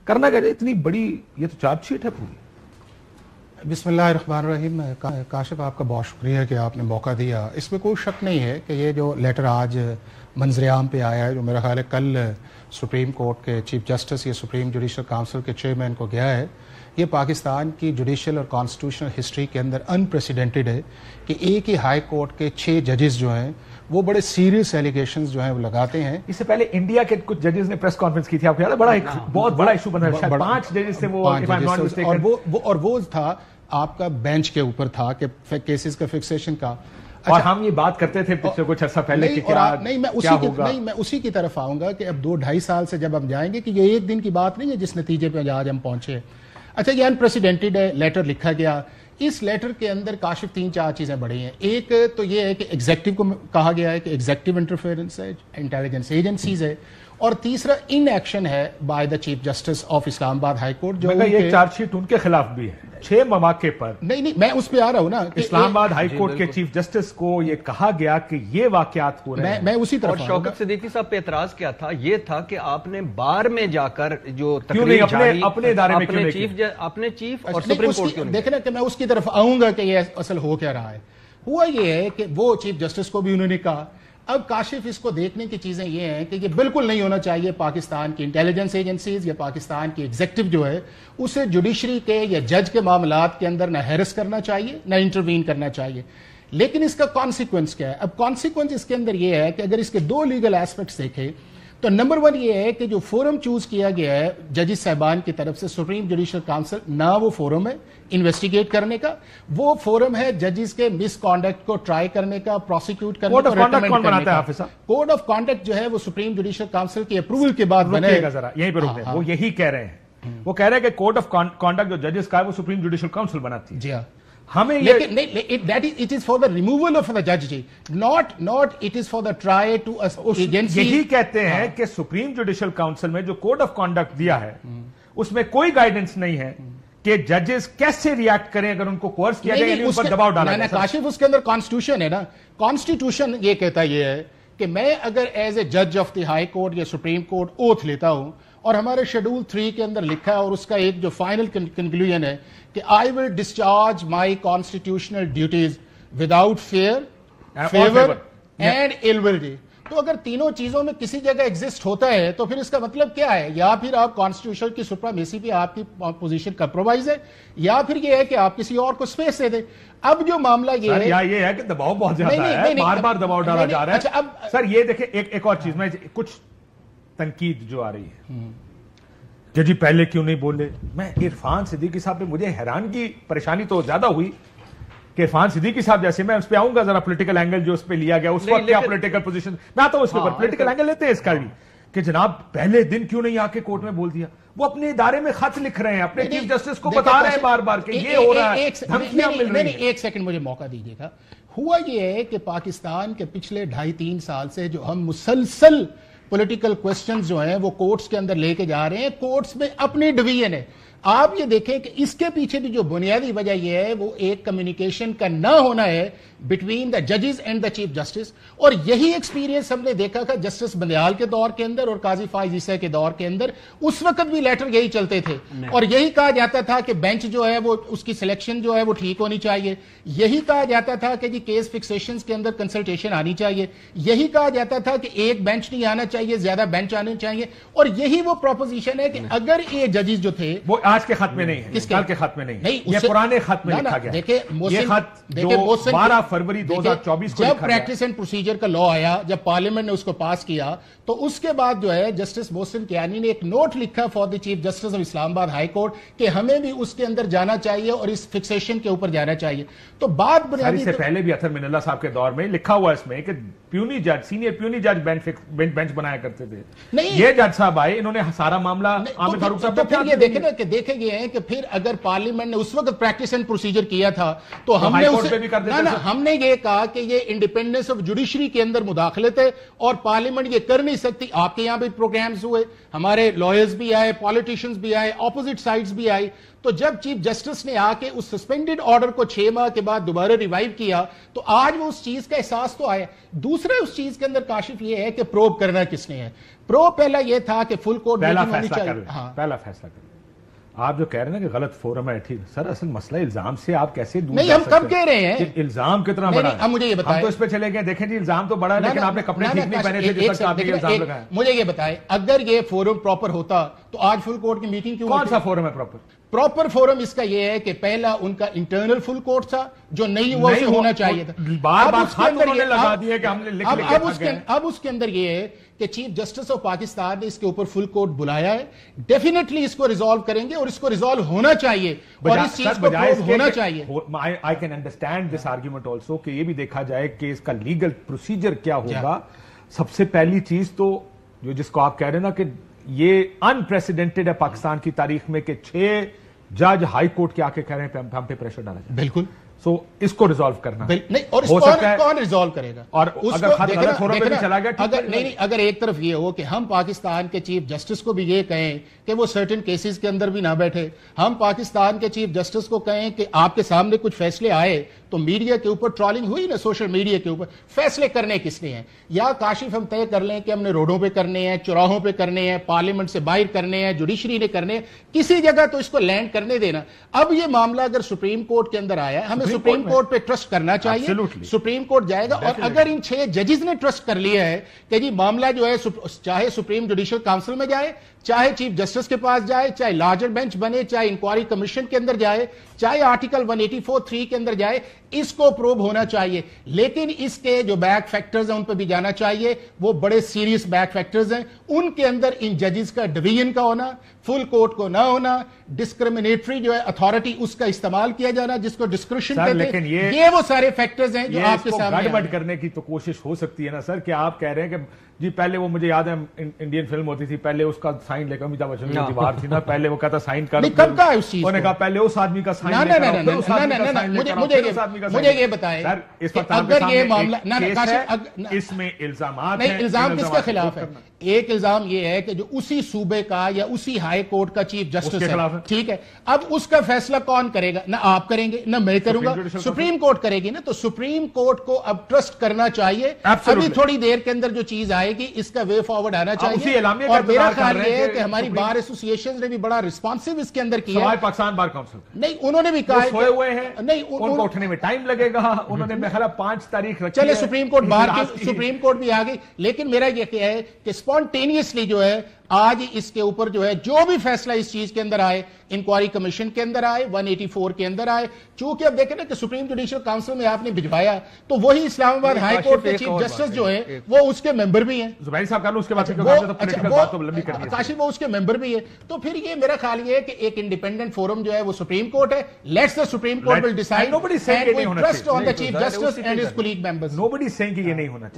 کرنا کیا؟ اتنی بڑی یہ تو چارج شیٹ ہے پوری. بسم اللہ الرحمن الرحیم. کاشف آپ کا بہت شکریہ کہ آپ نے موقع دیا. اس میں کوئی شک نہیں ہے کہ یہ جو لیٹر آج منظر عام پہ آیا ہے، جو میرا خیال ہے کل سپریم کورٹ کے چیف جسٹس یا سپریم جوڈیشل کاؤنسل کے چیئرمین کو گیا ہے، یہ پاکستان کی جوڈیشل اور کانسٹیٹیوشنل ہسٹری کے اندر انپریسیڈنٹڈ ہے کہ ایک ہی ہائی کورٹ کے 6 ججز جو ہیں وہ بڑے سیریس ایلیگیشنز جو ہیں وہ لگاتے ہیں. اس سے پہلے انڈیا کے کچھ ججز نے پریس کانفرنس کی تھی، آپ کو یاد ہے؟ بڑا ایک بہت بڑا ایشو بنا ہے. 5 ججز تھے وہ، اور وہ تھا آپ کا بینچ کے اوپر تھا کہ کیسز کا فکسیشن کا. اور ہم یہ بات کرتے تھے پچھلے کچھ عرصہ پہلے کہ میں اسی کی طرف آؤں گا کہ اب 2-2.5 سال سے جب ہم جائیں گے کہ یہ ایک دن کی بات نہیں ہے جس نتیجے پہ آج ہم پہنچے. اچھا، یہ انپریسیڈنٹڈ ہے، لیٹر لکھا گیا. اس لیٹر کے اندر کاشف 3-4 چیزیں بڑی ہیں. ایک تو یہ ہے کہ ایگزیکٹو کو کہا گیا ہے کہ ایگزیکٹو انٹرفیئرنس ہے، انٹیلیجنس ایجنسیز ہے، اور تیسرا ان ایکشن ہے by the chief justice of Islamabad high court. جو یہ چارج شیٹ ان کے خلاف بھی ہے 6 مواقع پر. نہیں میں اس پہ آ رہا ہوں نا. اسلام آباد ہائی کورٹ کے چیف جسٹس کو یہ کہا گیا کہ یہ واقعات ہو رہے ہیں. میں اسی طرف. اور شوکت صدیقی صاحب پہ اعتراض کیا تھا؟ یہ تھا کہ آپ نے بار میں جا کر جو تقریر جاری اپنے ادارے میں اپنے چیف اور سپریم کورٹ کیوں نہیں؟ دیکھنا کہ میں اس کی طرف آؤں گا کہ یہ اصل ہو کیا رہا ہے. ہوا یہ ہے کہ وہ چیف جسٹس کو بھی انہوں نے کہا. اب کاشف اس کو دیکھنے کی چیزیں یہ ہیں کہ یہ بالکل نہیں ہونا چاہیے پاکستان کی انٹیلیجنس ایجنسیز یا پاکستان کی ایگزیکٹو جو ہے اسے جوڈیشری کے یا جج کے معاملات کے اندر نہ ہیرس کرنا چاہیے نہ انٹروین کرنا چاہیے. لیکن اس کا کانسیکوینس کیا ہے؟ اب کانسیکوینس اس کے اندر یہ ہے کہ اگر اس کے 2 لیگل ایسپیکٹس دیکھیں تو نمبر 1 یہ ہے کہ جو فورم چوز کیا گیا ہے ججز صاحبان کی طرف سے سپریم جوڈیشل کاؤنسل، نہ وہ فورم ہے انویسٹیگیٹ کرنے کا، وہ فورم ہے ججز کے مس کانڈکٹ کو ٹرائی کرنے کا، پروسیکیوٹ کرنے کا. کوڈ آف کانڈکٹ جو ہے وہ سپریم جوڈیشل کاؤنسل کی اپروول کے بعد بنے گا. ذرا یہیں پہ رکتے ہیں. وہ یہی کہہ رہے ہیں، وہ کہہ رہے ہیں کہ کوڈ آف کانڈکٹ جو ججز کا ہے وہ سپریم جوڈیشل کاؤنسل بناتی ہے. جی ہاں، ہمیں it is for the removal of the judge, not it is for the try to agency. یہی کہتے ہیں کہ سپریم جوڈیشل کاؤنسل میں جو کوڈ آف کانڈکٹ دیا ہے اس میں کوئی گائیڈنس نہیں ہے کہ ججز کیسے ریاکٹ کریں اگر ان کو کورس کیا جائے، ان پر دباؤ ڈالا جائے. کاشف اس کے اندر کانسٹیٹیوشن ہے نا. کانسٹیٹیوشن یہ کہتا یہ ہے کہ میں اگر ایز اے جج آف دی ہائی کورٹ یا سپریم کورٹ اوتھ لیتا ہوں، اور ہمارے شیڈول 3 کے اندر لکھا ہے اور اس کا ایک جو فائنل کنکلوژن ہے کہ I will discharge my constitutional duties without fear, favour and ill will. تو اگر تینوں چیزوں میں کسی جگہ ایگزسٹ ہوتا ہے تو پھر اس کا مطلب کیا ہے؟ یا پھر آپ کانسٹیٹیوشن کی سپرامیسی پہ آپ کی پوزیشن کمپرومائز ہے، یا پھر یہ ہے کہ آپ کسی اور کو اسپیس دے دیں. اب جو معاملہ یہ ہے کہ دباؤ بہت زیادہ ہے، بار بار دباؤ ڈالا جا رہا ہے. اب سر یہ دیکھیں ایک اور چیز میں کچھ تنقید جو آ رہی ہے کہ جی پہلے کیوں نہیں بولے. میں عرفان صدیقی صاحب پہ مجھے حیرانگی پریشانی تو زیادہ ہوئی کہ عرفان صدیقی صاحب جیسے، میں اس پہ آؤں گا ذرا پولیٹیکل اینگل جو اس پہ لیا گیا اس وقت کیا پولیٹیکل پوزیشن، میں آتا ہوں اس پر پولیٹیکل اینگل لیتے ہیں اس کا بھی کہ جناب پہلے دن کیوں نہیں آ کے کورٹ میں بول دیا. وہ اپنے ادارے میں خط لکھ رہے ہیں، اپنے چیف جسٹس کو بتا رہے ہیں بار بار کہ یہ ہو رہا ہے، دھمکیاں مل رہی ہیں. ایک سیکنڈ مجھے موقع دیجیے گا. ہوا یہ ہے کہ پاکستان کے پچھلے 2.5-3 سال سے جو ہم مسلسل پولیٹیکل کوسچنز جو ہیں وہ کورٹس کے اندر لے کے جا رہے ہیں، کورٹس میں اپنی ڈویژن ہے. آپ یہ دیکھیں کہ اس کے پیچھے بھی جو بنیادی وجہ یہ ہے وہ ایک کمیونیکیشن کا نہ ہونا ہے بٹوین دا ججز اینڈ دا چیف جسٹس. اور یہی ایکسپیرینس ہم نے دیکھا تھا جسٹس بندیال کے دور کے اندر اور قاضی فائز عیسیٰ کے دور کے اندر. اس وقت بھی لیٹر یہی چلتے تھے اور یہی کہا جاتا تھا کہ بینچ جو ہے وہ اس کی سلیکشن جو ہے وہ ٹھیک ہونی چاہیے. یہی کہا جاتا تھا کہ جی کیس فکسیشنز کے اندر کنسلٹیشن آنی چاہیے. یہی کہا جاتا تھا کہ ایک بینچ نہیں آنا چاہیے، زیادہ بینچ آنے چاہیے. اور یہی وہ پروپوزیشن ہے کہ اگر یہ ججز جو تھے وہ آج کے خط میں نہیں ہے، کل کے خط میں نہیں، یہ پرانے خط میں لکھا گیا. یہ خط جو 12 فروری 2024 کو جب پریکٹس اینڈ پروسیجر کا لا آیا، جب پارلیمنٹ نے اس کو پاس کیا، تو اس کے بعد جو ہے جسٹس محسن کیانی نے ایک نوٹ لکھا for the chief justice of Islamabad high court کہ ہمیں بھی اس کے اندر جانا چاہیے اور اس فکسیشن کے اوپر جانا چاہیے. تو بات بنیادی سے پہلے بھی اطہر من اللہ صاحب کے دور میں لکھا ہوا اس میں کہ پیونی جج، سینئر پیونی جج بینچ بنایا کرتے تھے. یہ جج صاحب آئے، انہوں نے سارا معاملہ عامر فاروق صاحب پھر یہ دیکھیں نا کہ دیکھیں یہ ہے کہ پھر اگر پارلیمنٹ نے اس وقت پریکٹس اینڈ پروسیجر کیا تھا تو ہم نے یہ کہا کہ یہ انڈیپینڈنس آف جوڈیشری کے اندر مداخلت ہے اور پارلیمنٹ یہ کر نہیں سکتی. آپ کے یہاں بھی پروگرامز ہوئے، ہمارے لائرز بھی آئے، پالیٹیشنز بھی آئے، اپوزٹ سائڈز بھی آئی. تو جب چیف جسٹس نے آ کے اس سسپینڈڈ آرڈر کو 6 ماہ کے بعد دوبارہ ریوائیو کیا تو آج وہ اس چیز کا احساس تو آیا. دوسری دوسرے اس چیز کے اندر کاشف یہ ہے کہ پروب کرنا کس نے ہے. پروب پہلا یہ تھا کہ فل کورٹ میٹنگ ہونی چاہیے. پہلا فیصلہ کر آپ جو کہہ رہے ہیں کہ غلط فورم ہے, ٹھیک سر, اصل مسئلہ الزام سے آپ کیسے دور نہیں, ہم کب کہہ رہے ہیں الزام کتنا بڑا ہے. مجھے یہ بتائیں, ہم تو اس پہ چلے گئے, دیکھیں جی الزام تو بڑا ہے لیکن آپ نے کپڑے ٹھیک نہیں پہنے تھے جس وقت آپ نے الزام لگایا. مجھے یہ بتائیں, اگر یہ فورم پراپر ہوتا تو آج فل کورٹ کی میٹنگ کیوں؟ کون سا فورم ہے پراپر فورم اس کا یہ ہے کہ پہلا ان کا انٹرنل فل کورٹ تھا جو نہیں ہوا اسے ہونا چاہیے تھا. بار بار خط انہوں نے لگا دیا کہ ہم نے لکھ لکھ کے تھک گئے. اب اس کے اندر یہ ہے کہ چیف جسٹس آف پاکستان نے اس کے اوپر فل کورٹ بلایا ہے, ڈیفینیٹلی اس کو ریزالو کریں گے اور اس کو ریزالو ہونا چاہیے اور اس چیز کو پروو ہونا چاہیے. I can understand this argument also کہ یہ بھی دیکھا جائے کہ اس کا لیگل پروسیجر کیا ہوگا. سب سے پہلی چیز تو جو جس کو آپ کہہ رہے ہیں نا کہ یہ انپریسیڈنٹڈ ہے پاکستان کی تاریخ میں کہ 6 جج ہائی کورٹ کے آ کے کہہ رہے ہیں ہم پہ پریشر ڈالا جائے. بالکل. سو اس کو ریزالو کرنا نہیں, اور کون ریزالو کرے گا؟ اور اگر خط غلط فورم پہ بھی چلا گیا نہیں, اگر ایک طرف یہ ہو کہ ہم پاکستان کے چیف جسٹس کو بھی یہ کہیں کہ وہ سرٹن کیسز کے اندر بھی نہ بیٹھے, ہم پاکستان کے چیف جسٹس کو کہیں کہ آپ کے سامنے کچھ فیصلے آئے تو میڈیا کے اوپر ٹرالنگ ہوئی نا, سوشل میڈیا کے اوپر, فیصلے کرنے کس نے ہیں؟ یا کاشف ہم طے کر لیں کہ ہم نے روڈوں پہ کرنے ہیں, چوراہوں پہ کرنے ہیں, پارلیمنٹ سے باہر کرنے ہیں, جوڈیشری نے کرنے ہیں, کسی جگہ تو اس کو لینڈ کرنے دینا. اب یہ معاملہ اگر سپریم کورٹ کے اندر آیا, ہمیں سپریم کورٹ پہ ٹرسٹ کرنا چاہیے. سپریم کورٹ جائے گا, اور اگر ان 6 ججز نے ٹرسٹ کر لیا ہے کہ جی معاملہ جو ہے چاہے سپریم جوڈیشل کاؤنسل میں جائے, چاہے چیف جسٹس کے پاس جائے, چاہے لارجر بینچ بنے, چاہے انکوائری کمیشن کے اندر جائے, چاہے آرٹیکل 184(3) کے اندر جائے, اس کو پروب ہونا چاہیے. لیکن اس کے جو بیک فیکٹرز ہیں ان پہ بھی جانا چاہیے, وہ بڑے سیریس بیک فیکٹرز ہیں. ان کے اندر ان ججز کا ڈویژن کا ہونا, فل کورٹ کو نہ ہونا, ڈسکریمنیٹری جو ہے اتھارٹی اس کا استعمال کیا جانا جس کو ڈسکرپشن کہتے ہیں, یہ وہ سارے فیکٹرز ہیں جو آپ کے سامنے گڑبڑ کرنے کی تو کوشش ہو سکتی ہے نا سر, کہ آپ کہہ رہے ہیں کہ جی پہلے وہ مجھے یاد ہے انڈین فلم ہوتی تھی, پہلے اس کا سائن لے کر امیتابھ بچن کی دیوار تھی نا, پہلے وہ کہتا سائن کر, کب کا ہے اس چیز, انہوں نے کہا پہلے اس آدمی کا سائن لے کر, مجھے یہ بتائیں اگر یہ معاملہ اس میں الزامات نہیں, الزام کس کے خلاف ہے؟ ایک الزام یہ ہے کہ جو اسی صوبے کا یا اسی ہائی کورٹ کا چیف جسٹس ہے, ٹھیک ہے, اب اس کا فیصلہ کون کرے گا؟ نہ آپ کریں گے نہ میں کروں گا, سپریم کورٹ کرے گی نا. تو سپریم کورٹ کو اب ٹرسٹ کرنا چاہیے. ابھی تھوڑی دیر کے اندر جو چیز آئے گی اس کا وے فارورڈ آنا چاہیے, اور میرا خیال یہ ہے کہ ہماری بار ایسوسیشن نے بھی بڑا رسپانسو اس کے اندر کیا ہے. پاکستان بار کونسل نہیں, انہوں نے بھی کہا سوئے ہوئے ہیں, نہیں ان کو اٹھنے میں ٹائم لگے گا, انہوں نے میرا 5 تاریخ رکھی ہے. چلے سپریم کورٹ باہر کی, سپریم کورٹ بھی آ گئی, لیکن میرا یہ کیا ہے کہ اسپونٹینیسلی جو ہے آج اس کے اوپر جو ہے جو بھی فیصلہ اس چیز کے اندر آئے, انکوائری کمیشن کے اندر آئے, 184 کے اندر آئے, چونکہ اب دیکھیں نا کہ سپریم جوڈیشل کاؤنسل میں آپ نے بھجوایا تو وہی اسلام آباد ہائی کورٹ کے چیف جسٹس جو ہیں وہ اس کے ممبر بھی ہیں. زبیر صاحب کر لو اس کے بعد کاشف وہ اس کے ممبر بھی ہے. تو پھر یہ میرا خیال یہ ہے کہ ایک انڈیپینڈنٹ فورم جو ہے وہ سپریم کورٹ ہے. Let's the supreme court will decide, and we trust on the chief justice and his colleague members. Nobody seeing کہ یہ نہیں ہونا چاہیے.